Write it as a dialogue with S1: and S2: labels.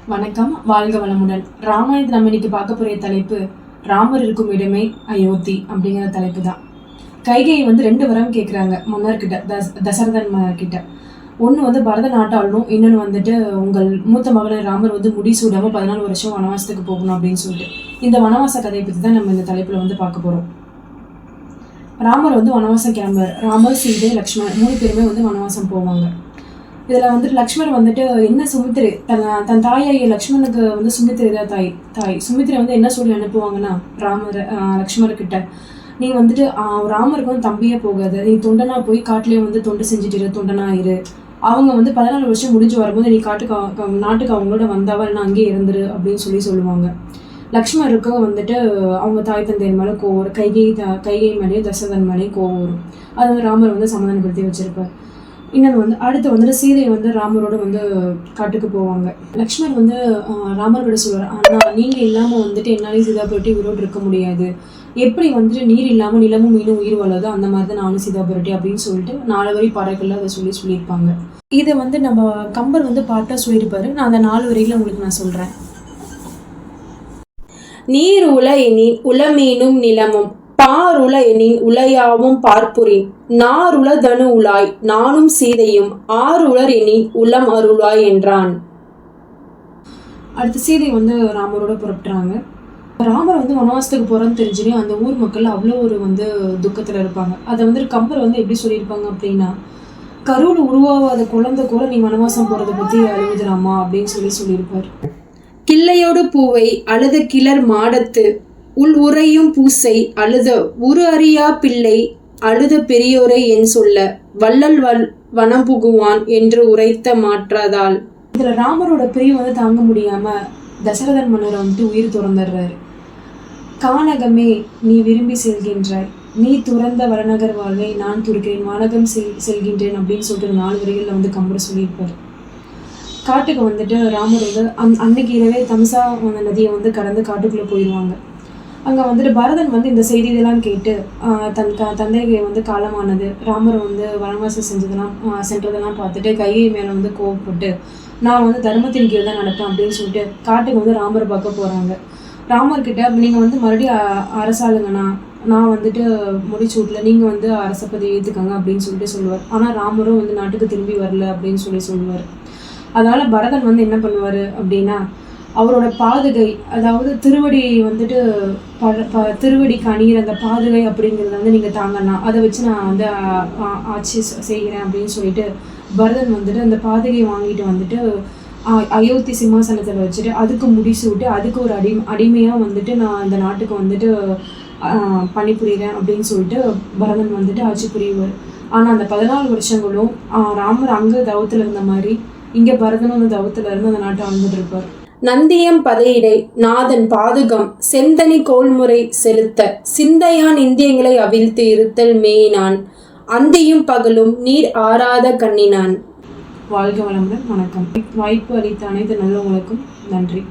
S1: வணக்கம், வாழ்க வளமுடன். ராமாயணத்தை நம்ம இன்னைக்கு பார்க்க போகிற தலைப்பு ராமர் இருக்கும் இடமே அயோத்தி அப்படிங்கிற தலைப்பு தான். கைகேயி வந்து 2 வரம் கேட்குறாங்க மன்னர்கிட்ட, தசரதன் மன்னர்கிட்ட. ஒன்று வந்து பரத நாட்டாளனும், இன்னொன்று வந்துட்டு உங்கள் மூத்த மகன் ராமர் வந்து முடிசூடாமல் 14 வருஷம் வனவாசத்துக்கு போகணும் அப்படின்னு சொல்லிட்டு. இந்த வனவாச கதையை பற்றி தான் நம்ம இந்த தலைப்பில் வந்து பார்க்க போகிறோம். ராமர் வந்து வனவாசம் கிளம்புறார். ராமர், சீதை, லக்ஷ்மணன் 3 பேருமே வந்து வனவாசம் போவாங்க. இதில் வந்துட்டு லக்ஷ்மணர் வந்துட்டு என்ன சுமித்திரை தன் தாயாகிய லக்ஷ்மணனுக்கு வந்து சுமித்திரை தான் தாய் சுமித்திரை வந்து என்ன சொல்லி அனுப்புவாங்கன்னா லக்ஷ்மணர்கிட்ட, நீ வந்துட்டு ராமருக்கு வந்து தம்பியே போகாது, நீ தொண்டனா போய் காட்டிலேயே வந்து தொண்டு செஞ்சுட்டு தொண்டனா இரு. அவங்க வந்து 14 வருஷம் முடிஞ்சு வரும்போது நீ நாட்டுக்கு அவங்களோட வந்தாவா இல்லைன்னா அங்கேயே இருந்துரு அப்படின்னு சொல்லுவாங்க. லக்ஷ்மணருக்கு வந்துட்டு அவங்க தாய் தந்தையர் மேலே கோவம் வரும். கைகை மேலேயும் தசரதன் மேலேயும் கோவம் வரும். அது வந்து ராமர் வந்து சமாதானப்படுத்தி வச்சிருப்பார். இன்னொன்று வந்து அடுத்து வந்துட்டு சீதை வந்து ராமரோட வந்து காட்டுக்கு போவாங்க. லக்ஷ்மண் வந்து ராமரோட சொல்லுவார், ஆனால் நீங்கள் இல்லாமல் வந்துட்டு என்னாலையும் சீதா புரட்டி உயிரோடு இருக்க முடியாது. எப்படி வந்துட்டு நீர் இல்லாமல் நிலமும் மீனும் உயிர் வளருதோ அந்த மாதிரி தான் நானும் சீதா புரட்டி அப்படின்னு சொல்லிட்டு 4 வரி பாடல்கள் அதை சொல்லியிருப்பாங்க. இதை வந்து நம்ம கம்பர் வந்து பாட்டாக சொல்லியிருப்பாரு. நான் அந்த 4 வரிகளை உங்களுக்கு நான் சொல்கிறேன்.
S2: நீர் உல எனின் உளமீனும் நிலமும், பாருள எனின் உலையாவும் பார்ப்புரின், நாருள தனு உலாய் நானும் சீதையும், ஆருளர் எனின் உளம் அருளாய் என்றான்.
S1: அடுத்து சீதை வந்து ராமரோட புறப்பட்டுறாங்க. ராமர் வந்து வனவாசத்துக்கு போகிறோன்னு தெரிஞ்சுனே அந்த ஊர் மக்கள் அவ்வளோ ஒரு வந்து துக்கத்தில் இருப்பாங்க. அதை வந்து கம்பர் வந்து எப்படி சொல்லியிருப்பாங்க அப்படின்னா, கருவில் உருவாகாத குழந்தை கூட நீ வனவாசம் போகிறத பற்றி அழுகுதுராமா அப்படின்னு சொல்லியிருப்பார்.
S2: கிள்ளையோடு பூவை அழுத கிளர் மாடத்து, உள் உறையும் பூசை அழுத உரு அறியா பிள்ளை, அழுத பெரியோரை என் சொல்ல வள்ளல் வனம் புகுவான் என்று உரைத்த மாற்றதால்.
S1: இதுல ராமரோட பிரிவு வந்து தாங்க முடியாம தசரதன் மன்னரை வந்துட்டு உயிர் துறந்துடுறாரு. கானகமே நீ விரும்பி செல்கின்றாய், நீ துறந்த வடநகர் வாழ்வை நான் துறக்கிறேன், வானகம் செல்கின்றேன் அப்படின்னு சொல்லிட்டு 4 வரிகளில் வந்து கம்பர் சொல்லியிருப்பார். காட்டுக்கு வந்துட்டு ராமர் வந்து அன்னைக்கு இரவே தம்சா நதியை வந்து கடந்து காட்டுக்குள்ளே போயிடுவாங்க. அங்கே வந்துட்டு பரதன் வந்து இந்த செய்தி இதெல்லாம் கேட்டு தன் தந்தையை வந்து காலமானது, ராமர் வந்து வனவாசம் சென்றதெல்லாம் பார்த்துட்டு கையை மேலே வந்து கோவப்பட்டு, நான் வந்து தர்மத்தின் கீழ் தான் நடப்பேன் அப்படின்னு சொல்லிட்டு காட்டுக்கு வந்து ராமரை பார்க்க போகிறாங்க. ராமர்கிட்ட நீங்கள் வந்து மறுபடியும் அரசாளுங்கண்ணா, நான் வந்துட்டு முடிச்சூட்டில் நீங்கள் வந்து அரச பதவி ஏற்றுக்கங்க அப்படின்னு சொல்லிட்டு சொல்லுவார். ஆனால் ராமரும் வந்து நாட்டுக்கு திரும்பி வரல அப்படின்னு சொல்லுவார். அதனால் பரதன் வந்து என்ன பண்ணுவார் அப்படின்னா, அவரோட பாதுகை, அதாவது திருவடி வந்துட்டு திருவடிக்கு அணிகிற அந்த பாதுகை அப்படிங்கிறத வந்து நீங்கள் தாங்கன்னா அதை வச்சு நான் வந்து ஆட்சி செய்கிறேன் அப்படின்னு சொல்லிட்டு பரதன் வந்துட்டு அந்த பாதுகையை வாங்கிட்டு வந்துட்டு அயோத்தி சிம்மாசனத்தில் வச்சுட்டு அதுக்கு முடிசூட்டு அதுக்கு ஒரு அடிமையாக வந்துட்டு நான் இந்த நாட்டுக்கு வந்துட்டு பணிபுரிகிறேன் அப்படின்னு சொல்லிட்டு பரதன் வந்துட்டு ஆட்சி புரிவார். ஆனால் அந்த 14 வருஷங்களும் ராமர் அங்கே தவத்தில் இருந்த மாதிரி இங்கே பரதனும் அந்த தவத்தில் இருந்து அந்த நாட்டை வந்துட்டு இருப்பார்.
S2: நந்தியம் பதையிடை நாதன் பாதுகம் செந்தனி கோல்முறை செலுத்த, சிந்தையான் இந்தியங்களை அவிழ்த்து இருத்தல் மேயினான், அந்தியும் பகலும் நீர் ஆறாத கண்ணினான்.
S1: வாழ்க வளமுடன். வணக்கம். வாய்ப்பு அளித்த அனைத்து நல்லவங்களுக்கும் நன்றி.